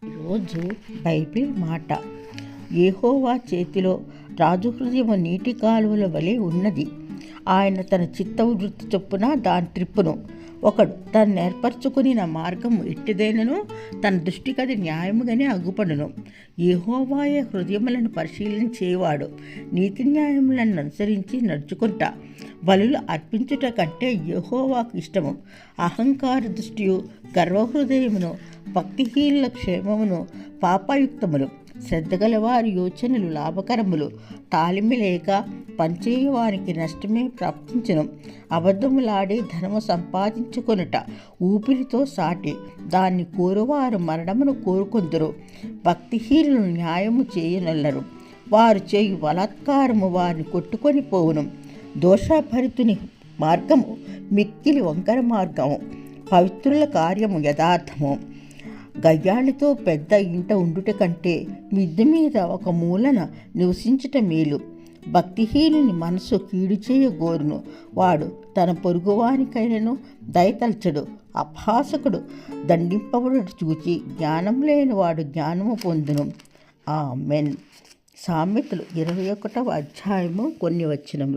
ఈరోజు బైబిల్ మాట, యెహోవా చేతిలో రాజు హృదయము నీటి కాలువల వలె ఉన్నది. ఆయన తన చిత్తవృత్తి చొప్పున దాని త్రిప్పును. ఒకడు తను ఏర్పరచుకుని నా మార్గము ఎట్టిదైనను తన దృష్టికది న్యాయముగానే అగుపడును. యెహోవాయే హృదయములను పరిశీలించేవాడు. నీతి న్యాయములను అనుసరించి నడుచుకుంటా బలులు అర్పించుట కంటే యెహోవాకు ఇష్టము. అహంకార దృష్టియు గర్వహృదయమును భక్తిహీనుల క్షేమమును పాపయుక్తములు. శ్రద్ధగల వారి యోచనలు లాభకరములు. తాళిమి లేక పనిచేయువానికి నష్టమే ప్రాప్తించును. అబద్ధములాడి ధనము సంపాదించుకొనుట ఊపిరితో సాటి. దాన్ని కోరువారు మరణమును కోరుకొందురు. భక్తిహీనులు న్యాయము చేయనొల్లరు. వారు చేయు బలాత్కారము వారిని కొట్టుకొని పోవును. దోషభరితుని మార్గము మిక్కిలి వంకర మార్గము. పవిత్రుల కార్యము యథార్థము. గయ్యాళితో పెద్ద ఇంట ఉండుట కంటే మిద్దె మీద ఒక మూలన నివసించుట మేలు. భక్తిహీనుని మనసు కీడు చేయగోరును. వాడు తన పొరుగువానికైనను దయతల్చడు. అపహాసకుడు దండింపబడుట చూచి జ్ఞానం లేని వాడు జ్ఞానము పొందును. ఆమేన్. సామెతలు 21వ అధ్యాయము కొన్ని వచనములు.